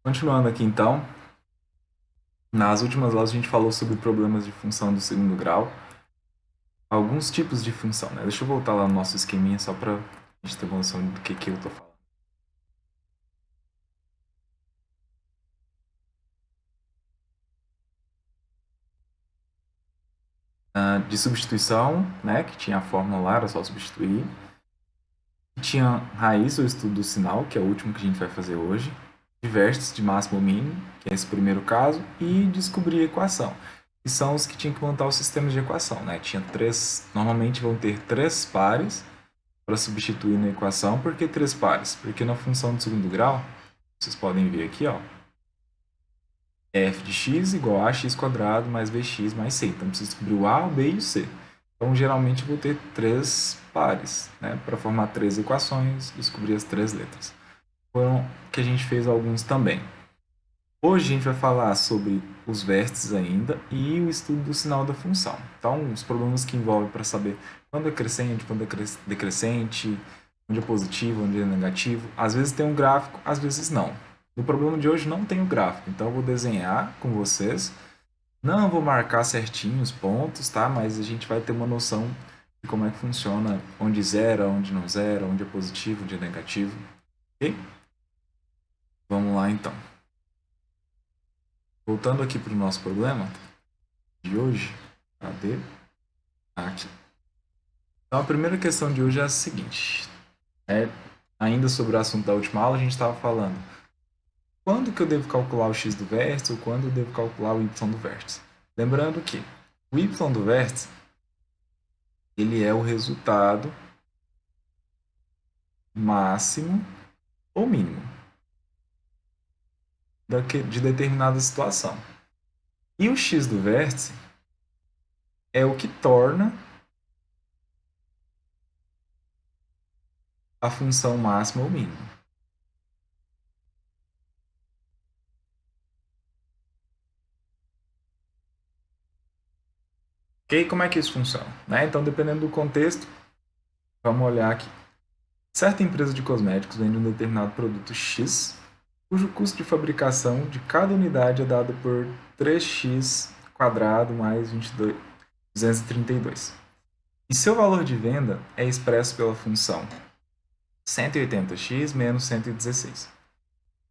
Continuando aqui então, nas últimas aulas a gente falou sobre problemas de função do segundo grau, alguns tipos de função, né? Deixa eu voltar lá no nosso esqueminha só para a gente ter uma noção do que eu tô falando. De substituição, né? Que tinha a fórmula lá, era só substituir. Tinha raiz ou estudo do sinal, que é o último que a gente vai fazer hoje. De vértices de máximo ou mínimo, que é esse primeiro caso. E descobrir a equação, que são os que tinham que montar o sistema de equação, né? Tinha três, normalmente vão ter três pares para substituir na equação. Por que três pares? Porque na função do segundo grau, vocês podem ver aqui, ó, f de x igual a x quadrado mais bx mais c. Então, preciso descobrir o a, o b e o c. Então, geralmente, eu vou ter três pares, né, para formar três equações, descobrir as três letras. Foram que a gente fez alguns também. Hoje a gente vai falar sobre os vértices ainda e o estudo do sinal da função. Então, os problemas que envolvem para saber quando é crescente, quando é decrescente, onde é positivo, onde é negativo. Às vezes tem um gráfico, às vezes não. No problema de hoje não tem o gráfico, então eu vou desenhar com vocês. Não vou marcar certinho os pontos, tá? Mas a gente vai ter uma noção de como é que funciona, onde zera, onde não zera, onde é positivo, onde é negativo. Ok? Vamos lá então. Voltando aqui para o nosso problema de hoje. Cadê? Aqui. Então, a primeira questão de hoje é a seguinte. Ainda sobre o assunto da última aula, a gente estava falando quando que eu devo calcular o x do vértice ou quando eu devo calcular o y do vértice. Lembrando que o y do vértice ele é o resultado máximo ou mínimo de determinada situação. E o x do vértice é o que torna a função máxima ou mínima. Ok? Como é que isso funciona? Né? Então, dependendo do contexto, vamos olhar aqui. Certa empresa de cosméticos vende um determinado produto X, cujo custo de fabricação de cada unidade é dado por 3x quadrado mais 232. E seu valor de venda é expresso pela função 180x menos 116.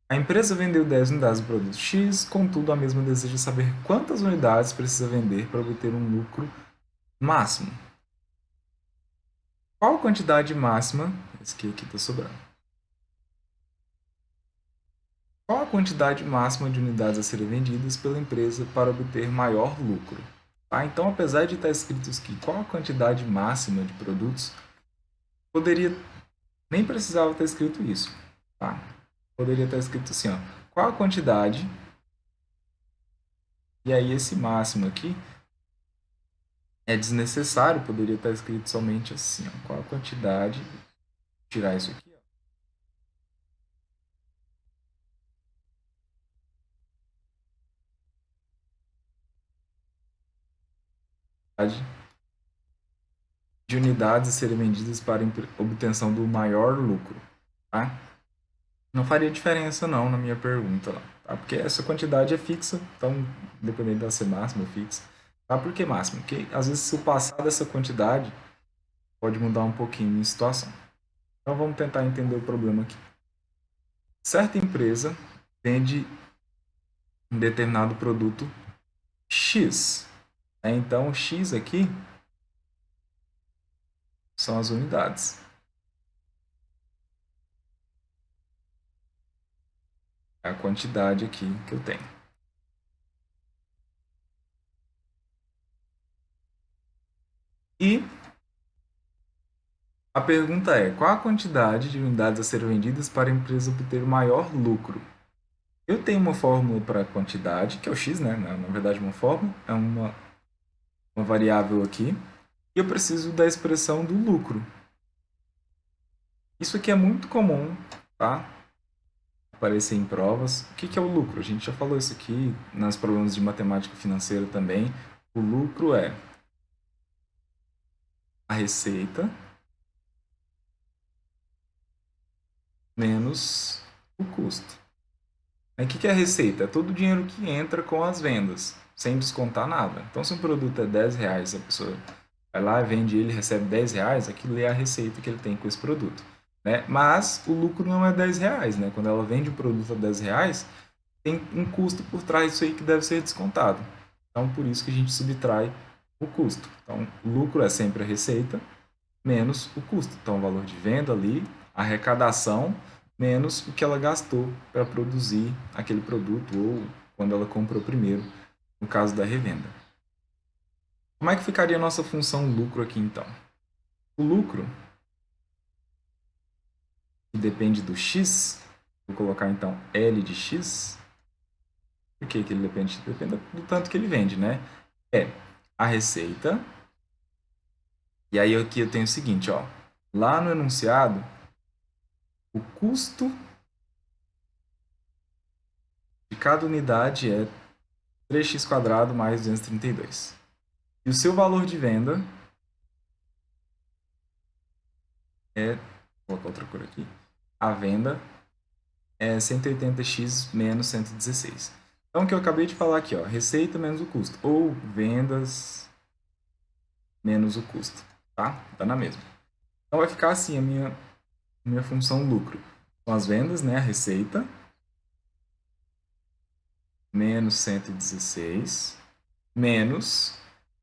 A empresa vendeu 10 unidades do produto X, contudo, a mesma deseja saber quantas unidades precisa vender para obter um lucro máximo. Qual a quantidade máxima? Esse aqui está sobrando. Qual a quantidade máxima de unidades a serem vendidas pela empresa para obter maior lucro? Tá? Então, apesar de estar escrito aqui qual a quantidade máxima de produtos, poderia nem precisava ter escrito isso. Tá? Poderia estar escrito assim, ó, qual a quantidade, e aí esse máximo aqui é desnecessário, poderia estar escrito somente assim, ó, qual a quantidade, tirar isso aqui, ó, de unidades a serem vendidas para obtenção do maior lucro. Tá? Não faria diferença não na minha pergunta lá, tá? Porque essa quantidade é fixa, então dependendo da ser máxima ou fixa. Tá? Por que máxima? Porque às vezes se eu passar dessa quantidade, pode mudar um pouquinho a situação. Então vamos tentar entender o problema aqui. Certa empresa vende um determinado produto X. Né? Então X aqui são as unidades. É a quantidade aqui que eu tenho. E a pergunta é, qual a quantidade de unidades a serem vendidas para a empresa obter maior lucro? Eu tenho uma fórmula para quantidade, que é o x, né? Na verdade, uma fórmula, é uma variável aqui. E eu preciso da expressão do lucro. Isso aqui é muito comum, tá? Aparecer em provas. O que é o lucro? A gente já falou isso aqui nas problemas de matemática financeira também. O lucro é a receita menos o custo. Aí, o que que é receita? É todo o dinheiro que entra com as vendas, sem descontar nada. Então, se um produto é R$ 10, a pessoa vai lá, vende ele, recebe R$ 10, aquilo é a receita que ele tem com esse produto, né? Mas o lucro não é R$ 10, né? Quando ela vende o produto a R$ 10, tem um custo por trás disso aí que deve ser descontado. Então, por isso que a gente subtrai o custo. Então, o lucro é sempre a receita menos o custo. Então, o valor de venda ali, a arrecadação, menos o que ela gastou para produzir aquele produto ou quando ela comprou primeiro, no caso da revenda. Como é que ficaria a nossa função lucro aqui, então? O lucro, que depende do x, vou colocar então L de x. Por que ele depende? Depende do tanto que ele vende, né? É a receita. E aí aqui eu tenho o seguinte, ó. Lá no enunciado, o custo de cada unidade é 3x² mais 232. E o seu valor de venda é, vou colocar outra cor aqui, a venda é 180x menos 116. Então, o que eu acabei de falar aqui, ó, receita menos o custo, ou vendas menos o custo, tá? Tá na mesma. Então, vai ficar assim a minha função lucro. São as vendas, né, a receita, menos 116, menos...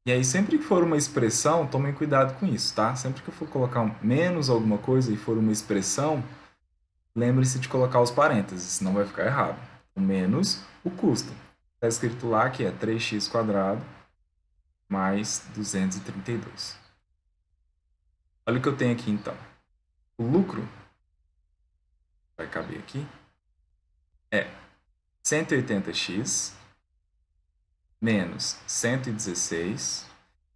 E aí, sempre que for uma expressão, tomem cuidado com isso, tá? Sempre que eu for colocar um menos alguma coisa e for uma expressão, lembre-se de colocar os parênteses, senão vai ficar errado. O menos o custo. Está escrito lá que é 3x² mais 232. Olha o que eu tenho aqui, então. O lucro, vai caber aqui, é 180x menos 116.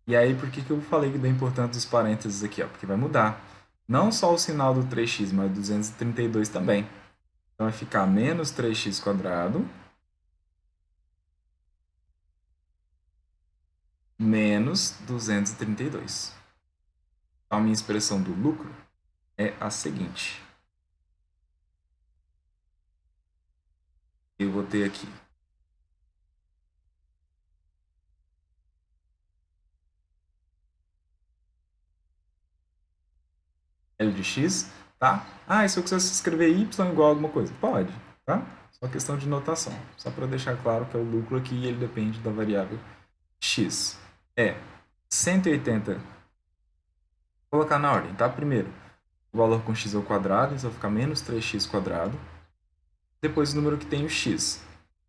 E aí, por que eu falei da importância dos parênteses aqui? Ó? Porque vai mudar. Não só o sinal do 3x, mas 232 também. Então, vai ficar menos 3x² menos 232. Então, a minha expressão do lucro é a seguinte. Eu vou ter aqui L de x, tá? Ah, e se eu quisesse escrever y igual a alguma coisa? Pode, tá? Só questão de notação. Só para deixar claro que é o lucro aqui e ele depende da variável x. É 180. Vou colocar na ordem, tá? Primeiro, o valor com x ao quadrado, então vai ficar menos 3x². Depois o número que tem o x,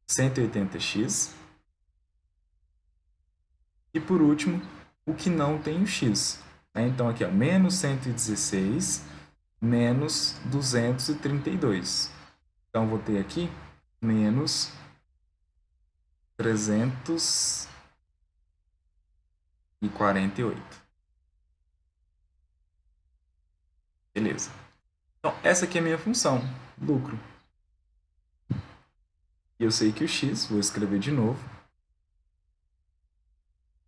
180x. E por último, o que não tem o x. Então aqui, ó, menos 116 menos 232. Então vou ter aqui menos 348. Beleza. Então essa aqui é a minha função, lucro. E eu sei que o x, vou escrever de novo,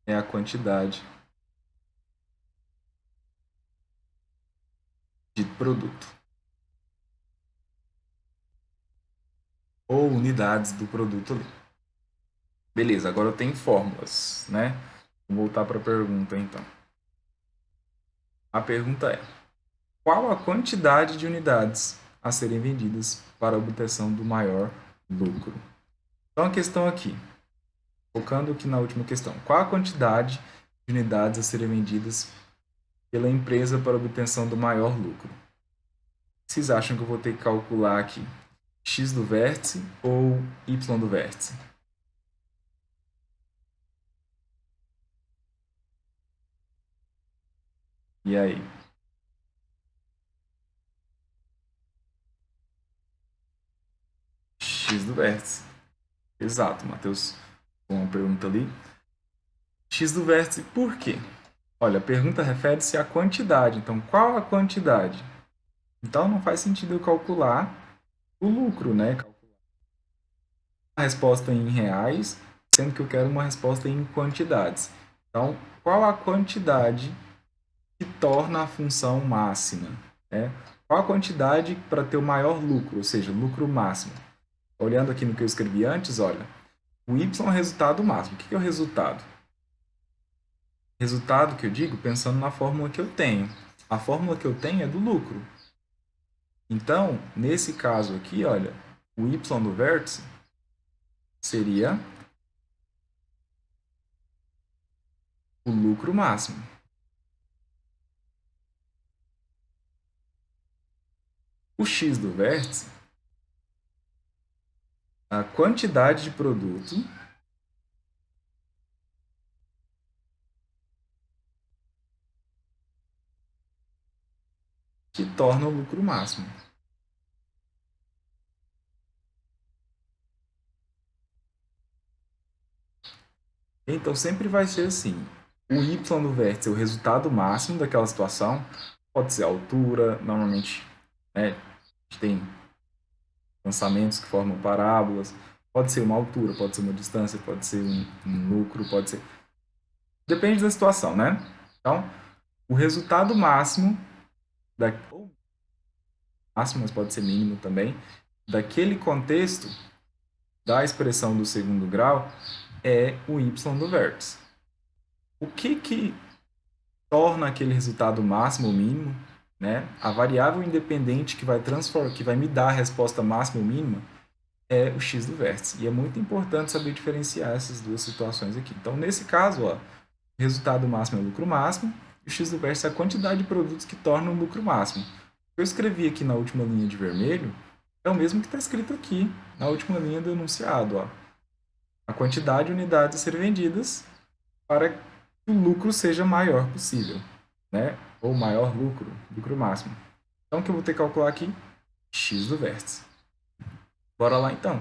é a quantidade de produto. Ou unidades do produto ali. Beleza, agora eu tenho fórmulas, né? Vou voltar para a pergunta, então. A pergunta é: qual a quantidade de unidades a serem vendidas para a obtenção do maior lucro? Então, a questão aqui, focando aqui na última questão. Qual a quantidade de unidades a serem vendidas pela empresa para a obtenção do maior lucro? Vocês acham que eu vou ter que calcular aqui x do vértice ou y do vértice? E aí? X do vértice. Exato, Matheus. Uma pergunta ali. X do vértice, por quê? Olha, a pergunta refere-se à quantidade. Então, qual a quantidade? Então, não faz sentido eu calcular o lucro, né? Calcular a resposta em reais, sendo que eu quero uma resposta em quantidades. Então, qual a quantidade que torna a função máxima? Né? Qual a quantidade para ter o maior lucro, ou seja, lucro máximo? Olhando aqui no que eu escrevi antes, olha, o y é o resultado máximo. O que é o resultado? Resultado que eu digo pensando na fórmula que eu tenho. A fórmula que eu tenho é do lucro. Então, nesse caso aqui, olha, o y do vértice seria o lucro máximo. O x do vértice, a quantidade de produto que torna o lucro máximo. Então, sempre vai ser assim. O y do vértice é o resultado máximo daquela situação. Pode ser a altura, normalmente, né, a gente tem lançamentos que formam parábolas. Pode ser uma altura, pode ser uma distância, pode ser um lucro, pode ser... Depende da situação, né? Então, o resultado máximo, ou máximo, mas pode ser mínimo também, daquele contexto da expressão do segundo grau é o y do vértice. O que torna aquele resultado máximo ou mínimo, né? A variável independente que vai me dar a resposta máxima ou mínima é o x do vértice. E é muito importante saber diferenciar essas duas situações aqui. Então, nesse caso, ó, o resultado máximo é o lucro máximo, e o x do vértice é a quantidade de produtos que tornam o lucro máximo. O que eu escrevi aqui na última linha de vermelho é o mesmo que está escrito aqui na última linha do enunciado. Ó. A quantidade de unidades a serem vendidas para que o lucro seja maior possível, né? Ou maior lucro, lucro máximo. Então, o que eu vou ter que calcular aqui? X do vértice. Bora lá, então.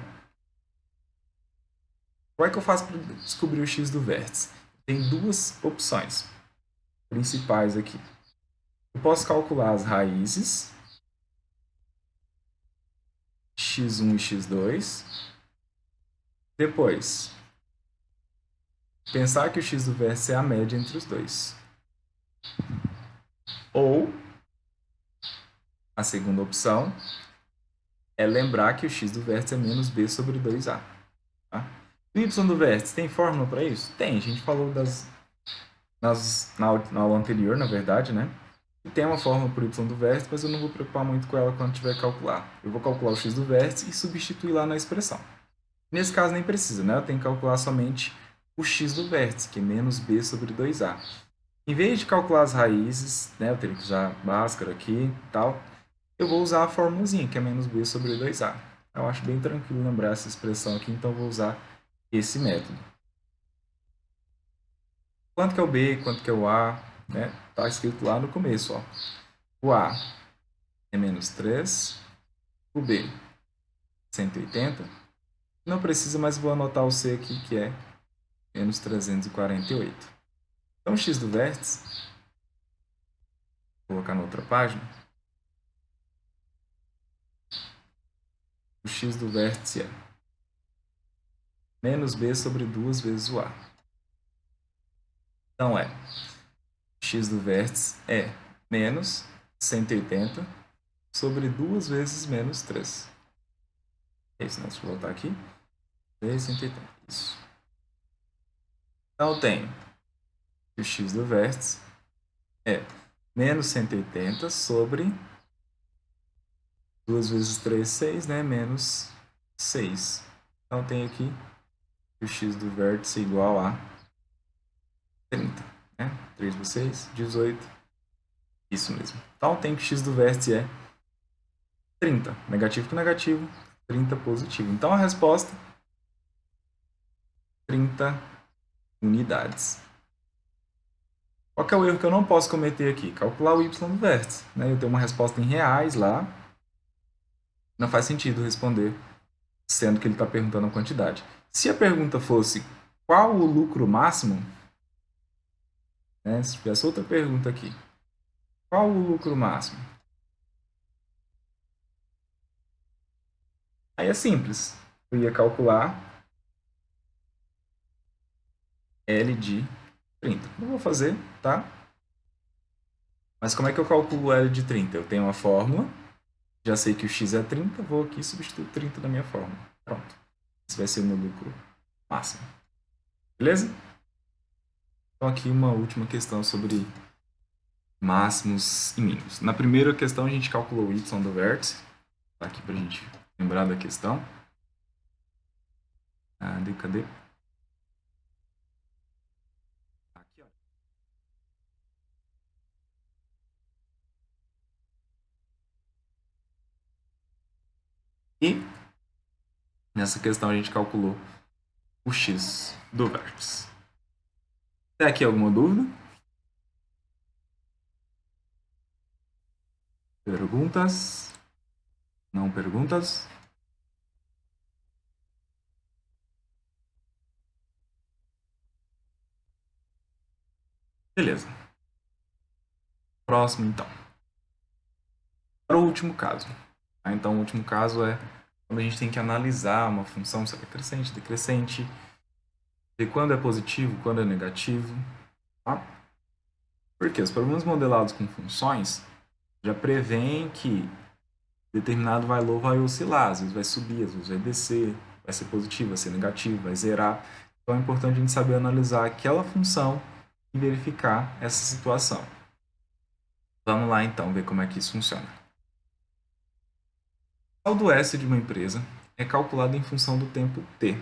Como é que eu faço para descobrir o x do vértice? Tem duas opções principais aqui. Eu posso calcular as raízes x1 e x2. Depois, pensar que o x do vértice é a média entre os dois. Ou, a segunda opção, é lembrar que o x do vértice é menos b sobre 2a. Tá? O y do vértice, tem fórmula para isso? Tem, a gente falou na aula anterior, na verdade, né? E tem uma fórmula para o y do vértice, mas eu não vou preocupar muito com ela quando tiver que calcular. Eu vou calcular o x do vértice e substituir lá na expressão. Nesse caso nem precisa, né? Eu tenho que calcular somente o x do vértice, que é menos b sobre 2a. Em vez de calcular as raízes, né, eu teria que usar Bhaskara aqui e tal, eu vou usar a formulazinha, que é menos b sobre 2a. Eu acho bem tranquilo lembrar essa expressão aqui, então eu vou usar esse método. Quanto que é o b, quanto que é o a, né? Tá escrito lá no começo, ó. O a é menos 3, o b 180. Não precisa, mas vou anotar o c aqui, que é menos 348. Então, o x do vértice, vou colocar na outra página, o x do vértice é menos b sobre 2 vezes o a. Então, x do vértice é menos 180 sobre 2 vezes menos 3. É isso, né? Deixa eu voltar aqui. 180. Isso. Então, eu tenho que o x do vértice é menos 180 sobre 2 vezes 3, 6, né? Menos 6. Então, eu tenho aqui que o x do vértice é igual a 30. Né? 3 vezes 6, 18. Isso mesmo. Então, eu tenho que o x do vértice é 30. Negativo com negativo, 30 positivo. Então, a resposta, 30 unidades. Qual que é o erro que eu não posso cometer aqui? Calcular o y do vértice. Né? Eu tenho uma resposta em reais lá. Não faz sentido responder, sendo que ele está perguntando a quantidade. Se a pergunta fosse qual o lucro máximo, né? Se tivesse outra pergunta aqui, qual o lucro máximo? Aí é simples. Eu ia calcular L de 30. Não vou fazer, tá? Mas como é que eu calculo L de 30? Eu tenho uma fórmula Já sei que o x é 30, vou aqui substituir 30 na minha fórmula. Pronto. Esse vai ser o meu lucro máximo. Beleza? Então aqui uma última questão sobre máximos e mínimos. Na primeira questão a gente calculou o y do vértice. Tá aqui para a gente lembrar da questão. Cadê? Aqui, ó. E nessa questão a gente calculou o x do vértice. Tem aqui alguma dúvida? Perguntas? Não perguntas? Beleza. Próximo, então. Para o último caso. Então, o último caso é quando a gente tem que analisar uma função, se ela é crescente, decrescente, ver quando é positivo, quando é negativo. Tá? Porque os problemas modelados com funções já prevêem que determinado valor vai oscilar, às vezes vai subir, às vezes vai descer, vai ser positivo, vai ser negativo, vai zerar. Então é importante a gente saber analisar aquela função e verificar essa situação. Vamos lá então ver como é que isso funciona. O saldo S de uma empresa é calculado em função do tempo T.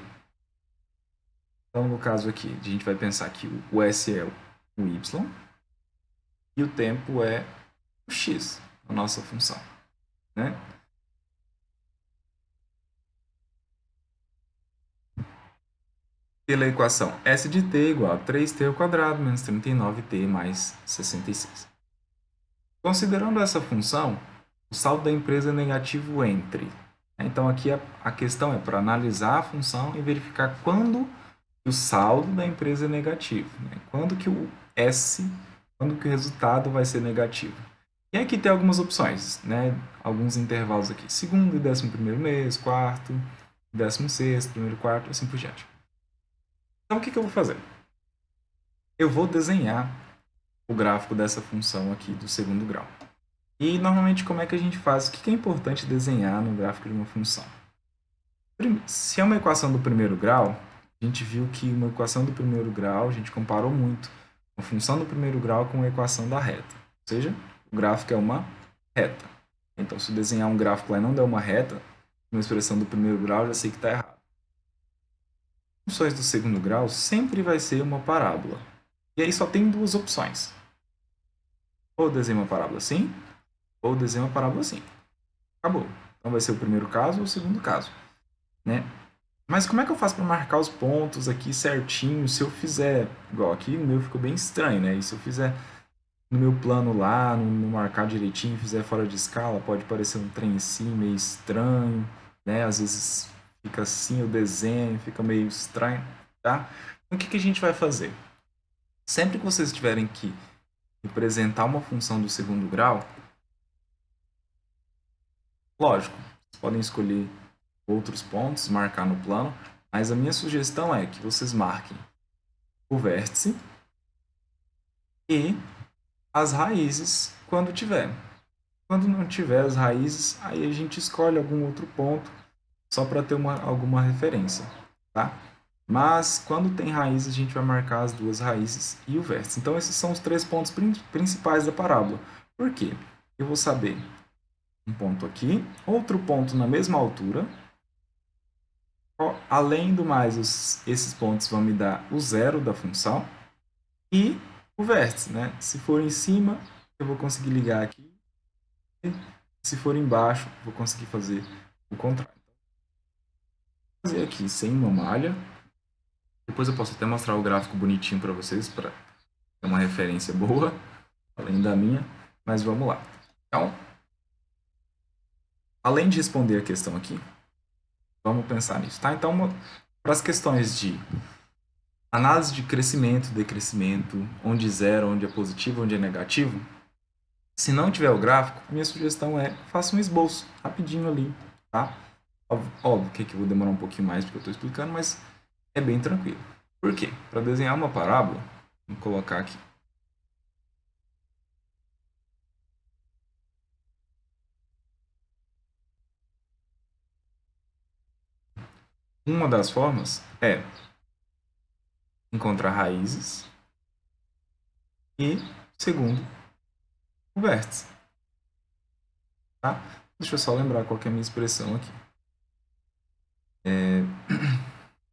Então, no caso aqui, a gente vai pensar que o S é o Y e o tempo é o X, a nossa função. Né? Pela equação S de t igual a 3t ao quadrado menos 39t mais 66. Considerando essa função, o saldo da empresa é negativo entre. Então, aqui a questão é para analisar a função e verificar quando o saldo da empresa é negativo. Né? Quando que o S, quando que o resultado vai ser negativo. E aqui tem algumas opções, né? Alguns intervalos aqui. Segundo e 11º mês, quarto, 16º, primeiro quarto, assim por diante. Então, o que eu vou fazer? Eu vou desenhar o gráfico dessa função aqui do segundo grau. E, normalmente, como é que a gente faz? O que é importante desenhar no gráfico de uma função? Se é uma equação do primeiro grau, a gente viu que uma equação do primeiro grau, a gente comparou muito uma função do primeiro grau com a equação da reta. Ou seja, o gráfico é uma reta. Então, se eu desenhar um gráfico lá e não der uma reta, uma expressão do primeiro grau, eu já sei que está errado. Funções do segundo grau sempre vai ser uma parábola. E aí só tem duas opções. Ou desenho uma parábola assim, ou desenho uma parábola assim. Acabou. Então vai ser o primeiro caso ou o segundo caso. Né? Mas como é que eu faço para marcar os pontos aqui certinho? Se eu fizer, igual aqui, o meu ficou bem estranho, né? E se eu fizer no meu plano lá, no marcar direitinho, fizer fora de escala, pode parecer um trem assim, meio estranho, né? Às vezes fica assim o desenho, fica meio estranho, tá? Então, o que a gente vai fazer? Sempre que vocês tiverem que representar uma função do segundo grau, lógico, vocês podem escolher outros pontos, marcar no plano, mas a minha sugestão é que vocês marquem o vértice e as raízes quando tiver. Quando não tiver as raízes, aí a gente escolhe algum outro ponto só para ter alguma referência, tá? Mas quando tem raízes, a gente vai marcar as duas raízes e o vértice. Então esses são os três pontos principais da parábola. Por quê? Eu vou saber um ponto aqui, outro ponto na mesma altura. Além do mais, esses pontos vão me dar o zero da função e o vértice, né? Se for em cima, eu vou conseguir ligar aqui. E se for embaixo, vou conseguir fazer o contrário. Vou fazer aqui sem uma malha. Depois eu posso até mostrar o gráfico bonitinho para vocês, para ter uma referência boa, além da minha. Mas vamos lá. Então, além de responder a questão aqui, vamos pensar nisso, tá? Então, para as questões de análise de crescimento, decrescimento, onde zero, onde é positivo, onde é negativo, se não tiver o gráfico, a minha sugestão é faça um esboço rapidinho ali, tá? Óbvio que aqui eu vou demorar um pouquinho mais porque eu estou explicando, mas é bem tranquilo. Por quê? Para desenhar uma parábola, vou colocar aqui. Uma das formas é encontrar raízes e, segundo, o vértice. Tá? Deixa eu só lembrar qual que é a minha expressão aqui.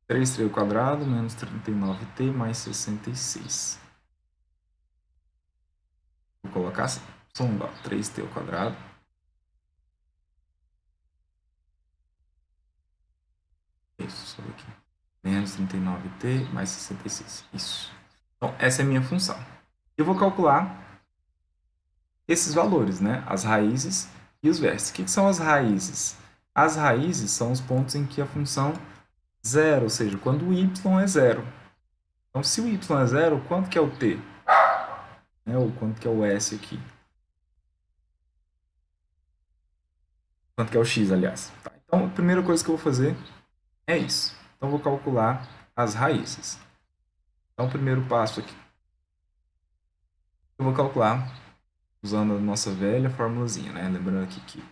3t ao quadrado menos 39t mais 66. Vou colocar assim. Soma 3t ao quadrado. Isso, só aqui. Menos 39t mais 66. Isso. Então, essa é a minha função. Eu vou calcular esses valores, né? As raízes e os vértices. O que são as raízes? As raízes são os pontos em que a função zero, ou seja, quando o y é zero. Então, se o y é zero, quanto que é o t? Ou quanto que é o s aqui? Quanto que é o x, aliás. Tá. Então, a primeira coisa que eu vou fazer é isso. Então, eu vou calcular as raízes. Então, o primeiro passo aqui. Eu vou calcular usando a nossa velha formulazinha, né? Lembrando aqui que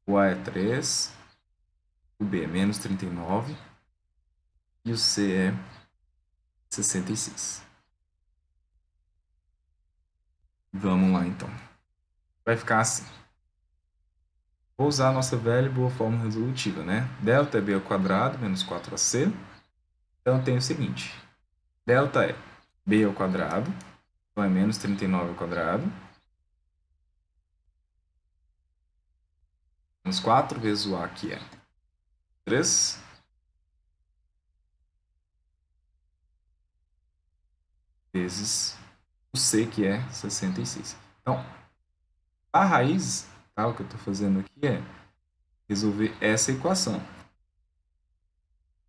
o A é 3, o B é menos 39 e o C é 66. Vamos lá, então. Vai ficar assim. Vou usar a nossa velha e boa fórmula resolutiva, né? Delta é B ao quadrado menos 4AC. Então, eu tenho o seguinte. Delta é B ao quadrado, então é menos 39 ao quadrado. Menos 4 vezes o A, que é 3. Vezes o C, que é 66. Então, a raiz, tá, o que eu estou fazendo aqui é resolver essa equação.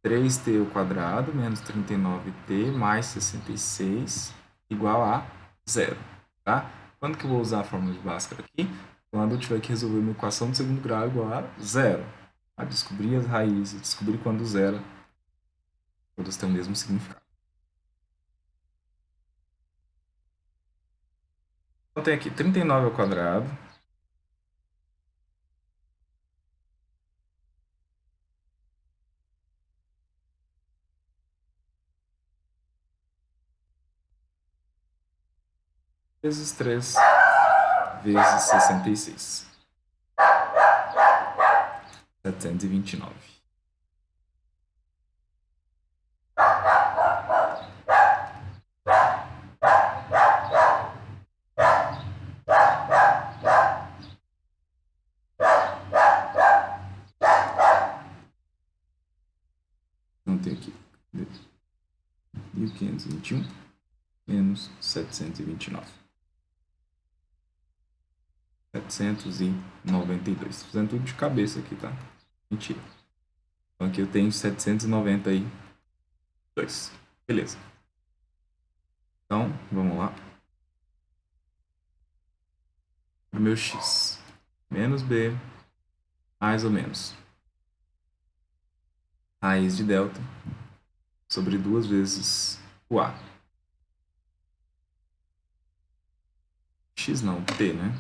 3t ao quadrado menos 39t mais 66 igual a zero. Tá? Quando que eu vou usar a fórmula de Bhaskara aqui? Quando eu tiver que resolver uma equação de segundo grau igual a zero. Tá? Descobrir as raízes, descobrir quando zero, todas têm o mesmo significado. Então, tem aqui 39 ao quadrado vezes 3 vezes 66. 729. Então, tem aqui 1521 menos 729. 792. Estou fazendo tudo de cabeça aqui, tá? Mentira. Então aqui eu tenho 792. Beleza. Então, vamos lá. O meu x. Menos b, mais ou menos. Raiz de delta sobre 2 vezes o a. X não, t, né?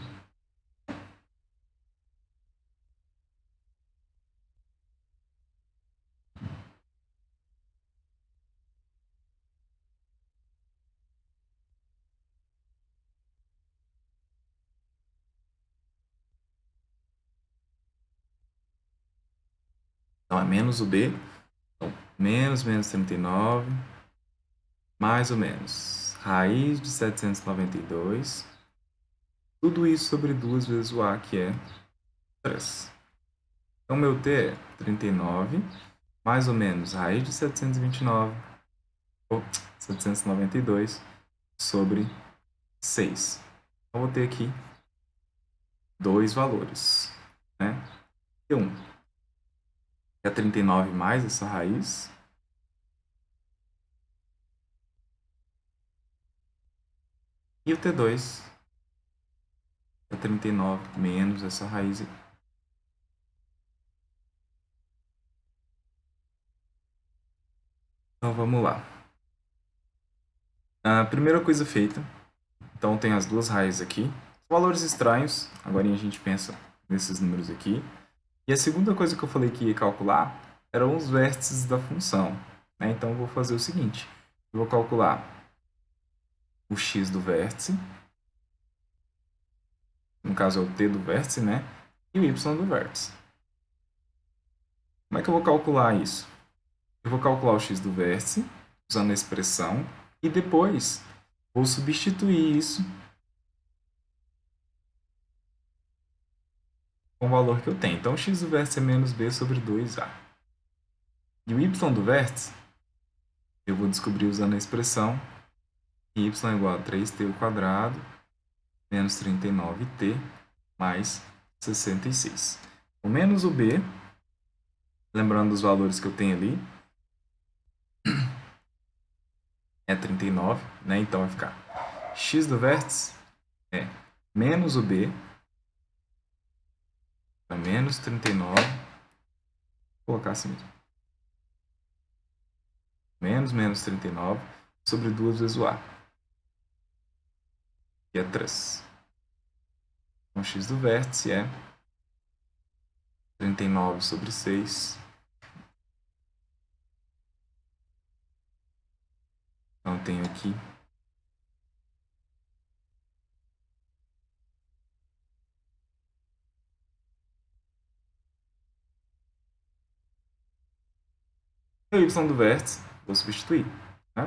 Então, é menos o b. Então, menos 39, mais ou menos. Raiz de 792. Tudo isso sobre 2 vezes o a, que é 3. Então, meu t é 39, mais ou menos raiz de 729, ou 792, sobre 6. Então, vou ter aqui dois valores, né? T1 é 39 mais essa raiz. E o T2 é 39 menos essa raiz aqui. Então, vamos lá. A primeira coisa feita. Então, tem as duas raízes aqui. Valores estranhos. Agora a gente pensa nesses números aqui. E a segunda coisa que eu falei que ia calcular eram os vértices da função, né? Então, eu vou fazer o seguinte. Eu vou calcular o x do vértice, no caso é o t do vértice, né? E o y do vértice. Como é que eu vou calcular isso? Eu vou calcular o x do vértice, usando a expressão, e depois vou substituir isso com o valor que eu tenho. Então, o x do vértice é menos b sobre 2a. E o y do vértice, eu vou descobrir usando a expressão y é igual a 3t ao quadrado menos 39t mais 66. O menos o b, lembrando os valores que eu tenho ali, é 39, né? Então vai ficar x do vértice é menos o b, é menos 39, vou colocar assim mesmo, menos 39 sobre 2 vezes o a, que é 3. Então, x do vértice é 39 sobre 6. Então, eu tenho aqui o y do vértice, vou substituir, né?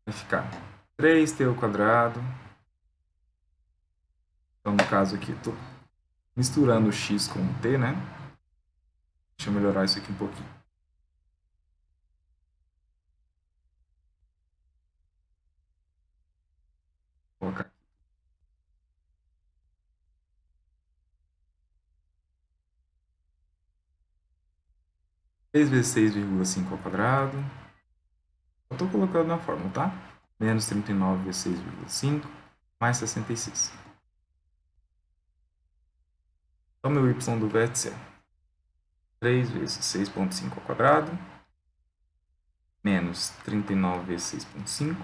Vai ficar 3t ao quadrado. Então, no caso aqui, eu estou misturando o x com o t, né? Deixa eu melhorar isso aqui um pouquinho. Vou colocar 3 vezes 6,5 ao quadrado. Eu estou colocando na fórmula, tá? Menos 39 vezes 6,5 mais 66. Então, meu y do vértice é 3 vezes 6,5 ao quadrado menos 39 vezes 6,5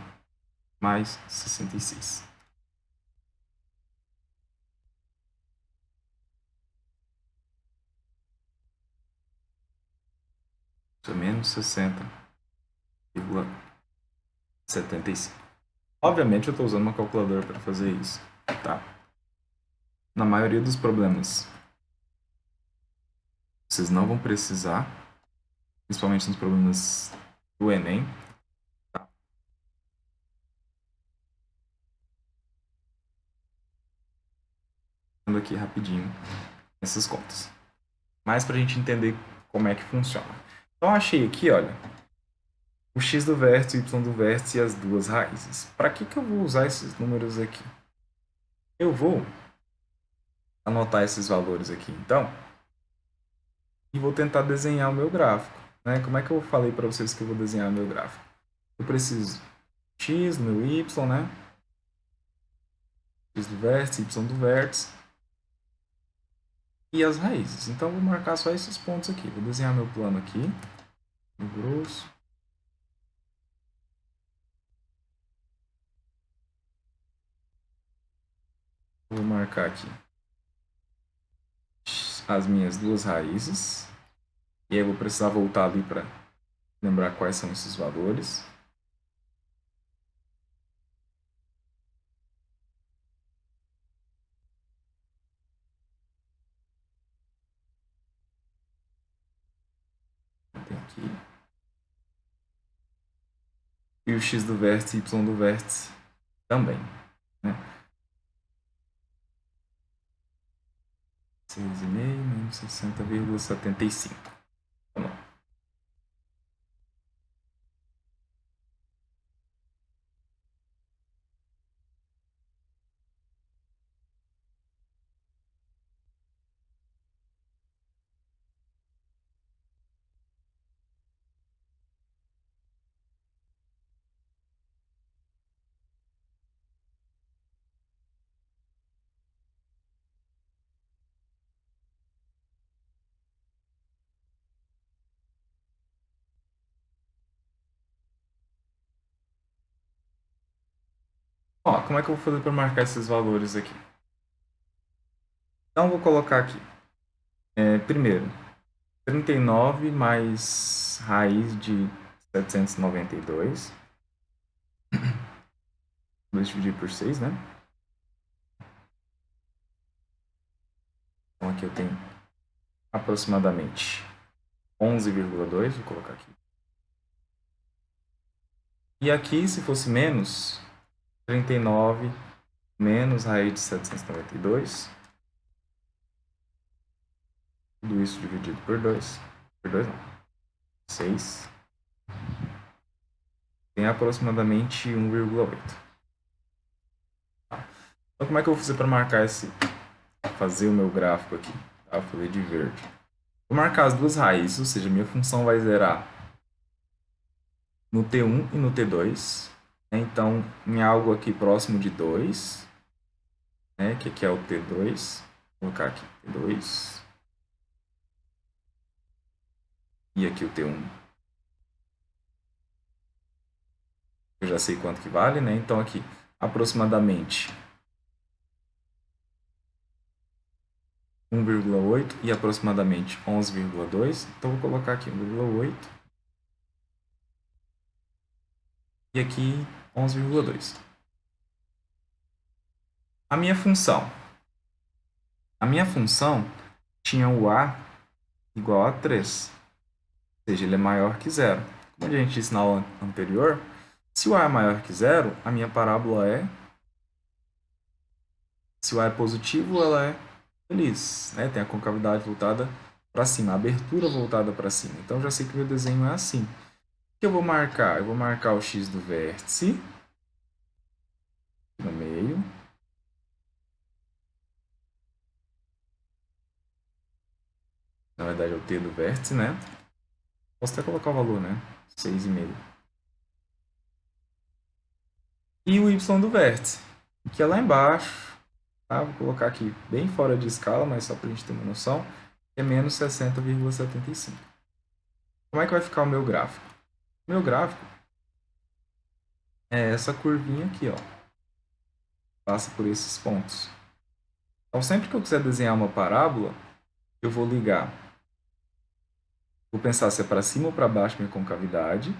mais 66. Isso é menos 60,75. Obviamente, eu estou usando uma calculadora para fazer isso, tá? Na maioria dos problemas, vocês não vão precisar, principalmente nos problemas do Enem. Tá? Vendo aqui rapidinho essas contas. Mas para a gente entender como é que funciona. Então, eu achei aqui, olha, o x do vértice, o y do vértice e as duas raízes. Para que eu vou usar esses números aqui? Eu vou anotar esses valores aqui, então, e vou tentar desenhar o meu gráfico. Né? Como é que eu falei para vocês que eu vou desenhar o meu gráfico? Eu preciso x do meu y, né? X do vértice, y do vértice e as raízes. Então, eu vou marcar só esses pontos aqui. Vou desenhar meu plano aqui, no grosso. Vou marcar aqui as minhas duas raízes. E aí eu vou precisar voltar ali para lembrar quais são esses valores. Tem aqui. E o x do vértice e y do vértice também. Né? 6,5 menos 60,75. Tá bom. Ó, como é que eu vou fazer para marcar esses valores aqui? Então, vou colocar aqui Primeiro, 39 mais raiz de 792. 2 dividido por 6, né? Então aqui eu tenho aproximadamente 11,2, vou colocar aqui. E aqui, se fosse menos, 39 menos raiz de 792. Tudo isso dividido por 2. Por 2 não. 6. Tem aproximadamente 1,8. Então como é que eu vou fazer para marcar fazer o meu gráfico aqui? Tá? Eu falei de verde. Vou marcar as duas raízes, ou seja, minha função vai zerar no T1 e no T2. Então, em algo aqui próximo de 2, né, que aqui é o T2. Vou colocar aqui T2. E aqui o T1. Eu já sei quanto que vale, né? Então aqui, aproximadamente 1,8 e aproximadamente 11,2. Então vou colocar aqui 1,8 e aqui 11,2. A minha função tinha o A igual a 3, ou seja, ele é maior que zero. Como a gente disse na aula anterior, se o A é maior que zero, a minha parábola se o A é positivo, ela é feliz, né? Tem a concavidade voltada para cima, a abertura voltada para cima. Então, eu já sei que o meu desenho é assim. O que eu vou marcar? Eu vou marcar o X do vértice no meio. Na verdade, é o T do vértice, né? Posso até colocar o valor, né? 6,5. E o Y do vértice, que é lá embaixo. Tá? Vou colocar aqui bem fora de escala, mas só para a gente ter uma noção, é menos 60,75. Como é que vai ficar o meu gráfico? O meu gráfico é essa curvinha aqui, ó. Passa por esses pontos. Então, sempre que eu quiser desenhar uma parábola, eu vou ligar. Vou pensar se é para cima ou para baixo minha concavidade.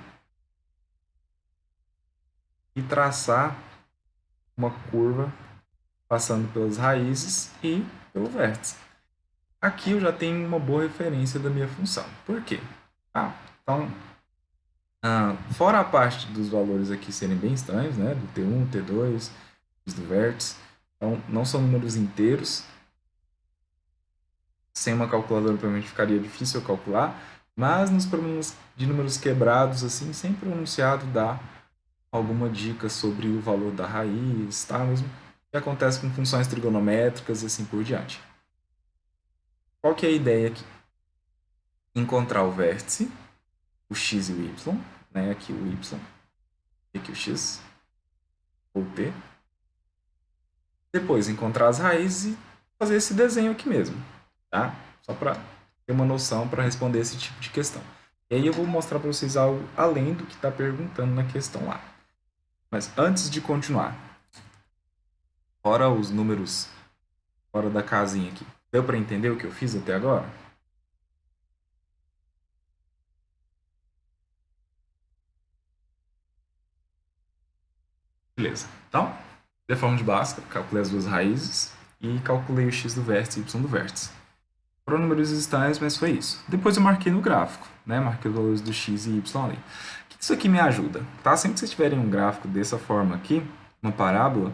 E traçar uma curva passando pelas raízes e pelo vértice. Aqui eu já tenho uma boa referência da minha função. Por quê? Então, fora a parte dos valores aqui serem bem estranhos, né? Do T1, T2, do vértice. Então, não são números inteiros. Sem uma calculadora, provavelmente ficaria difícil eu calcular. Mas nos problemas de números quebrados, assim, sempre o enunciado dá alguma dica sobre o valor da raiz, tá? Mesmo que acontece com funções trigonométricas e assim por diante. Qual que é a ideia aqui? Encontrar o vértice, o x e o y, né? Aqui o y e aqui o x, ou t. Depois encontrar as raízes e fazer esse desenho aqui mesmo, tá? Só para ter uma noção para responder esse tipo de questão. E aí eu vou mostrar para vocês algo além do que está perguntando na questão lá. Mas antes de continuar, fora os números fora da casinha aqui, deu para entender o que eu fiz até agora? Beleza. Então, de forma de básica, calculei as duas raízes e calculei o x do vértice e o y do vértice. Foram números estranhos, mas foi isso. Depois eu marquei no gráfico, né? Marquei os valores do x e y ali. O que isso aqui me ajuda? Tá? Sempre que vocês tiverem um gráfico dessa forma aqui, uma parábola,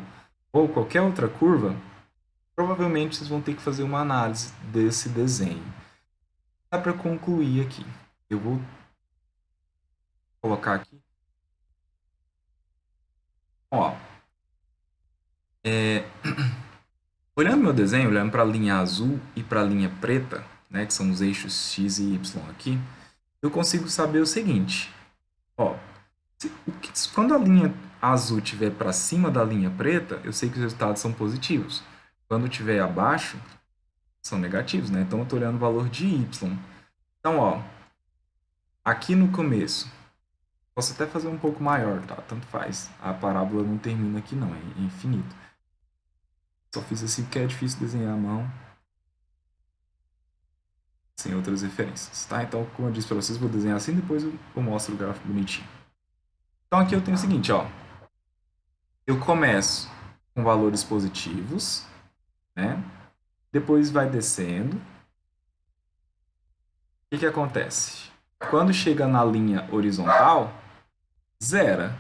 ou qualquer outra curva, provavelmente vocês vão ter que fazer uma análise desse desenho. Dá para concluir aqui. Eu vou colocar aqui. Ó, olhando meu desenho, olhando para a linha azul e para a linha preta, né, que são os eixos x e y aqui, eu consigo saber o seguinte. Ó, quando a linha azul estiver para cima da linha preta, eu sei que os resultados são positivos. Quando estiver abaixo, são negativos, né? Então eu estou olhando o valor de y. Então, ó, aqui no começo, posso até fazer um pouco maior, tá? Tanto faz. A parábola não termina aqui não, é infinito. Só fiz assim porque é difícil desenhar a mão. sem outras referências, tá? Então, como eu disse para vocês, vou desenhar assim, depois eu mostro o gráfico bonitinho. Então, aqui eu tenho o seguinte, ó. Eu começo com valores positivos, né? Depois vai descendo. O que acontece? Quando chega na linha horizontal, zera,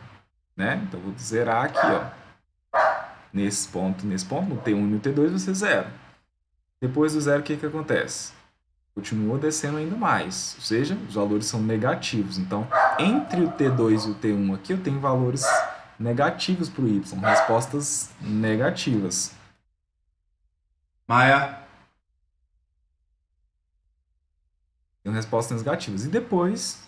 né? Então, vou zerar aqui, ó. Nesse ponto, no T1 e no T2, você zera. Depois do zero, o que acontece? Continua descendo ainda mais, ou seja, os valores são negativos. Então, entre o T2 e o T1 aqui, eu tenho valores negativos para o Y, respostas negativas. Maia. Tenho respostas negativas. E depois,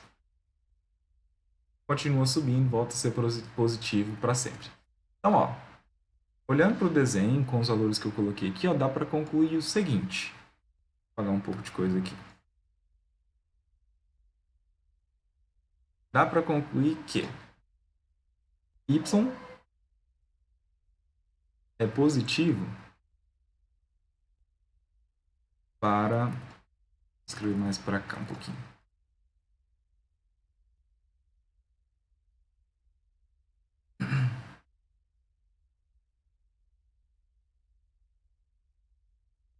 continua subindo, volta a ser positivo para sempre. Então, ó, olhando para o desenho com os valores que eu coloquei aqui, ó, dá para concluir o seguinte. Vou apagar um pouco de coisa aqui. Dá para concluir que Y é positivo para... Vou escrever mais para cá um pouquinho.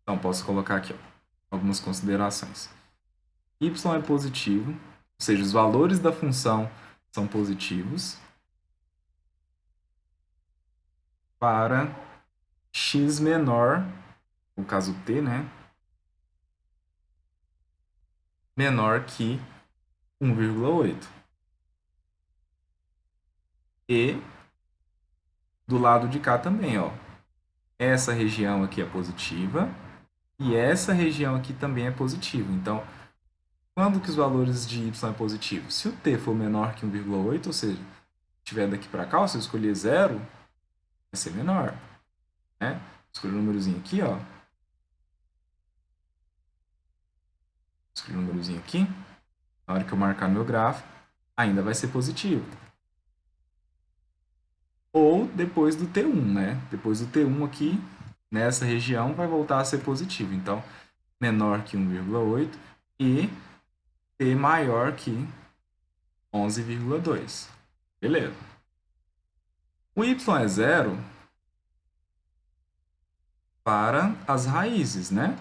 Então, posso colocar aqui ó, algumas considerações. Y é positivo, ou seja, os valores da função são positivos para x menor, no caso t, né? Menor que 1,8. E do lado de cá também, ó. Essa região aqui é positiva e essa região aqui também é positiva. Então, quando que os valores de y é positivo? Se o t for menor que 1,8, ou seja, estiver daqui para cá, se eu escolher 0, vai ser menor. Né? Escolher o númerozinho aqui, ó. Escolher o númerozinho aqui. Na hora que eu marcar no meu gráfico, ainda vai ser positivo. Ou depois do T1, né? Depois do T1 aqui, nessa região, vai voltar a ser positivo. Então, menor que 1,8 e T maior que 11,2. Beleza. O y é zero para as raízes, né?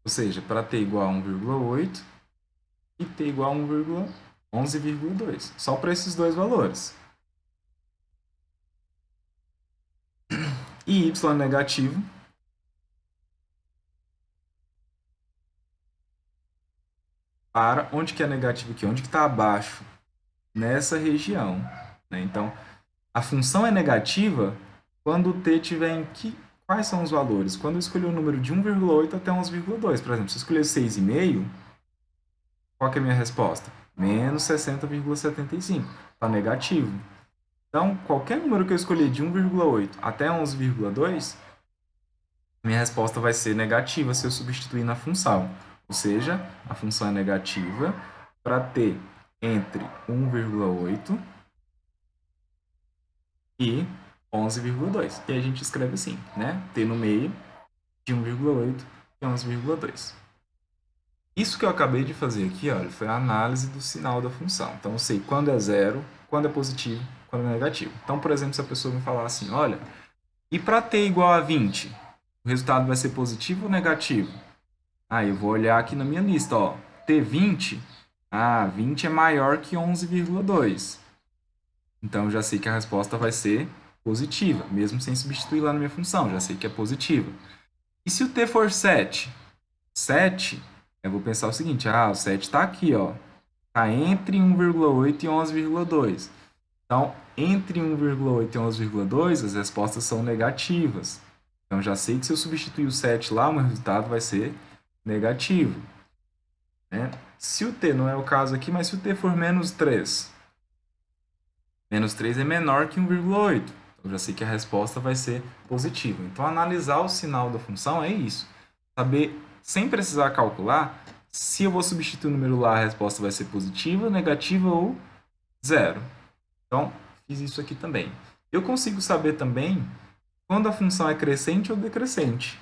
Ou seja, para t igual a 1,8 e t igual a 11,2. Só para esses dois valores. E y negativo para onde que é negativo aqui? Onde que está abaixo? Nessa região. Né? Então, a função é negativa quando o t tiver em que... Quais são os valores? Quando eu escolher o número de 1,8 até 11,2. Por exemplo, se eu escolher 6,5, qual que é a minha resposta? Menos 60,75. Está negativo. Então, qualquer número que eu escolher de 1,8 até 11,2, minha resposta vai ser negativa se eu substituir na função. Ou seja, a função é negativa para t entre 1,8 e 11,2. E a gente escreve assim, né? T no meio de 1,8 e 11,2. Isso que eu acabei de fazer aqui, olha, foi a análise do sinal da função. Então, eu sei quando é zero, quando é positivo, quando é negativo. Então, por exemplo, se a pessoa me falar assim, olha, e para t igual a 20, o resultado vai ser positivo ou negativo? Ah, eu vou olhar aqui na minha lista, ó, T20, 20 é maior que 11,2. Então, eu já sei que a resposta vai ser positiva, mesmo sem substituir lá na minha função, já sei que é positiva. E se o t for 7? 7, eu vou pensar o seguinte, o 7 está aqui, ó, está entre 1,8 e 11,2. Então, entre 1,8 e 11,2, as respostas são negativas. Então, já sei que se eu substituir o 7 lá, o meu resultado vai ser negativo. Né? Se o t não é o caso aqui, mas se o t for menos 3, menos 3 é menor que 1,8. Então, já sei que a resposta vai ser positiva. Então, analisar o sinal da função é isso. Saber, sem precisar calcular, se eu vou substituir o número lá, a resposta vai ser positiva, negativa ou zero. Então, fiz isso aqui também. Eu consigo saber também quando a função é crescente ou decrescente.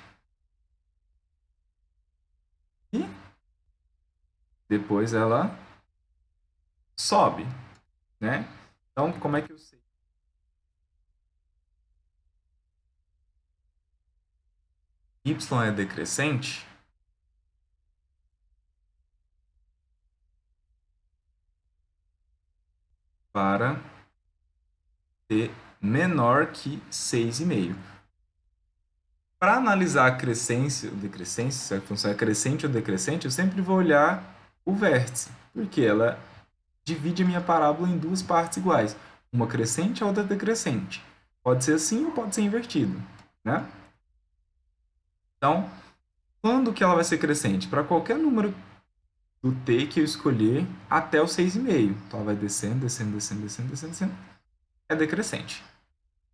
depois ela sobe, né? Então, como é que eu sei? Y é decrescente para t menor que 6,5. Para analisar a crescência ou decrescência, se a função é crescente ou decrescente, eu sempre vou olhar o vértice, porque ela divide a minha parábola em duas partes iguais, uma crescente e a outra decrescente. Pode ser assim ou pode ser invertido, né? Então, quando que ela vai ser crescente? Para qualquer número do t que eu escolher até o 6,5. Então, ela vai descendo, descendo, descendo, descendo, descendo, descendo. É decrescente.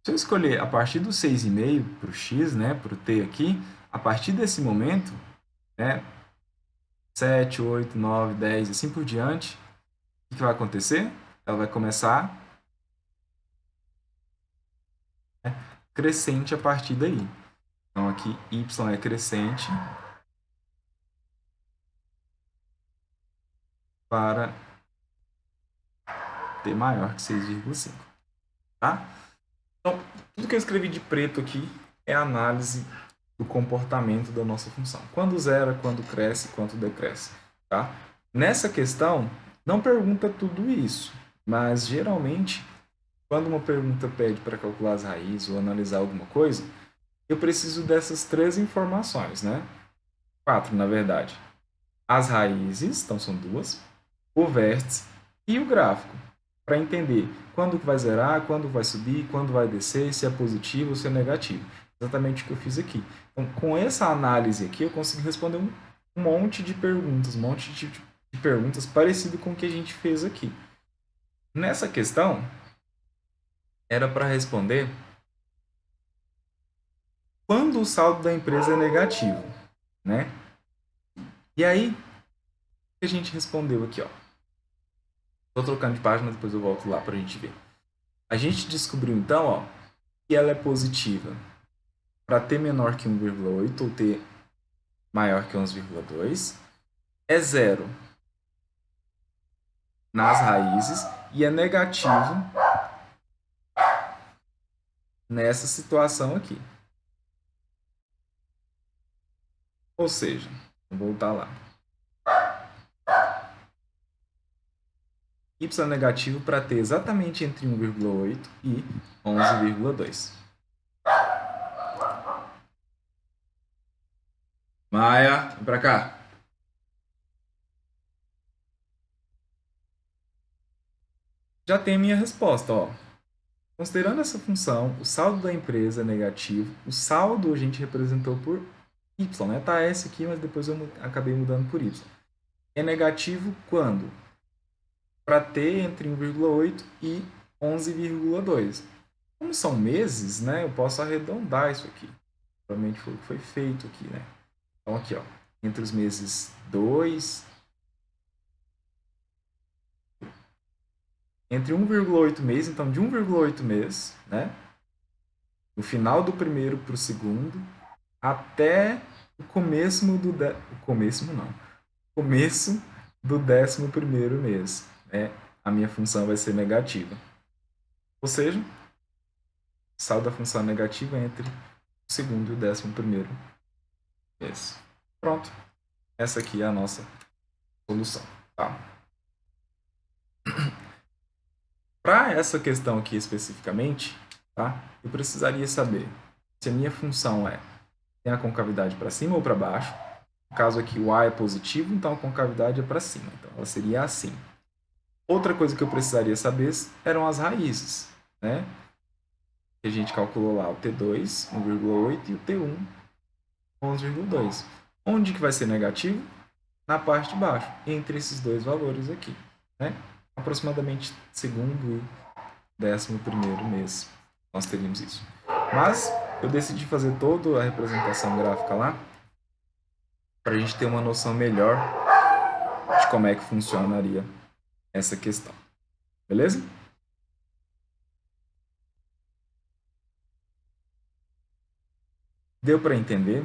Se eu escolher a partir do 6,5 para o x, né, para o t aqui, a partir desse momento, né, 7, 8, 9, 10 e assim por diante, o que vai acontecer? Ela vai começar, né, crescente a partir daí. Então, aqui y é crescente para t maior que 6,5. Tá? Então, tudo que eu escrevi de preto aqui é análise do comportamento da nossa função. Quando zera, quando cresce, quando decresce. Tá? Nessa questão, não pergunta tudo isso, mas geralmente, quando uma pergunta pede para calcular as raízes ou analisar alguma coisa, eu preciso dessas três informações, né? Quatro, na verdade. As raízes, então são duas, o vértice e o gráfico, para entender quando vai zerar, quando vai subir, quando vai descer, se é positivo ou se é negativo. Exatamente o que eu fiz aqui. Então, com essa análise aqui, eu consegui responder um monte de perguntas, um monte de perguntas parecido com o que a gente fez aqui. Nessa questão, era para responder quando o saldo da empresa é negativo, né? E aí, o que a gente respondeu aqui, ó. Estou trocando de página, depois eu volto lá para a gente ver. A gente descobriu então, ó, que ela é positiva para t menor que 1,8 ou t maior que 11,2, é zero nas raízes e é negativo nessa situação aqui. Ou seja, vou voltar lá. Y é negativo para t exatamente entre 1,8 e 11,2. Maia, vem para cá. Já tem a minha resposta, ó. Considerando essa função, o saldo da empresa é negativo. O saldo a gente representou por y, né? Tá S aqui, mas depois eu acabei mudando por y. É negativo quando? Para t entre 1,8 e 11,2. Como são meses, né? Eu posso arredondar isso aqui. Provavelmente foi o que foi feito aqui, né? Então aqui, ó, entre os meses 2, entre 1,8 mês, então de 1,8 mês, né? No final do primeiro para o segundo, até o começo do começo não, começo do 11º mês, né? A minha função vai ser negativa. Ou seja, o saldo da função negativa é entre o segundo e o 11º mês. Pronto. Essa aqui é a nossa solução, tá? Para essa questão aqui especificamente, tá? Eu precisaria saber se a minha função tem a concavidade para cima ou para baixo. No caso aqui, o A é positivo, então a concavidade é para cima. Então, ela seria assim. Outra coisa que eu precisaria saber eram as raízes, né? Que a gente calculou lá o T2, 1,8 e o T1, 11,2. Onde que vai ser negativo? Na parte de baixo, entre esses dois valores aqui, né? Aproximadamente segundo e 11º mês nós teríamos isso. Mas eu decidi fazer toda a representação gráfica lá para a gente ter uma noção melhor de como é que funcionaria essa questão. Beleza? Deu para entender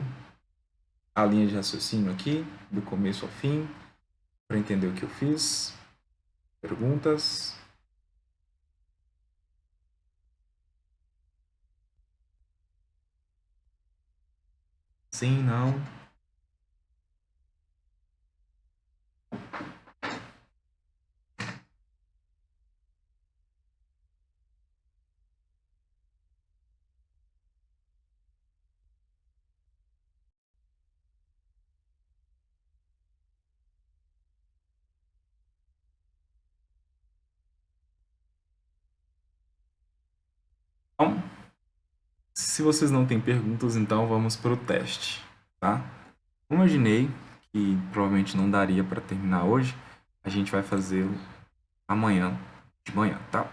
a linha de raciocínio aqui, do começo ao fim? para entender o que eu fiz? Perguntas? Sim, não? Bom, se vocês não têm perguntas, então vamos para o teste, tá? Como eu imaginei que provavelmente não daria para terminar hoje, a gente vai fazê-lo amanhã de manhã, tá?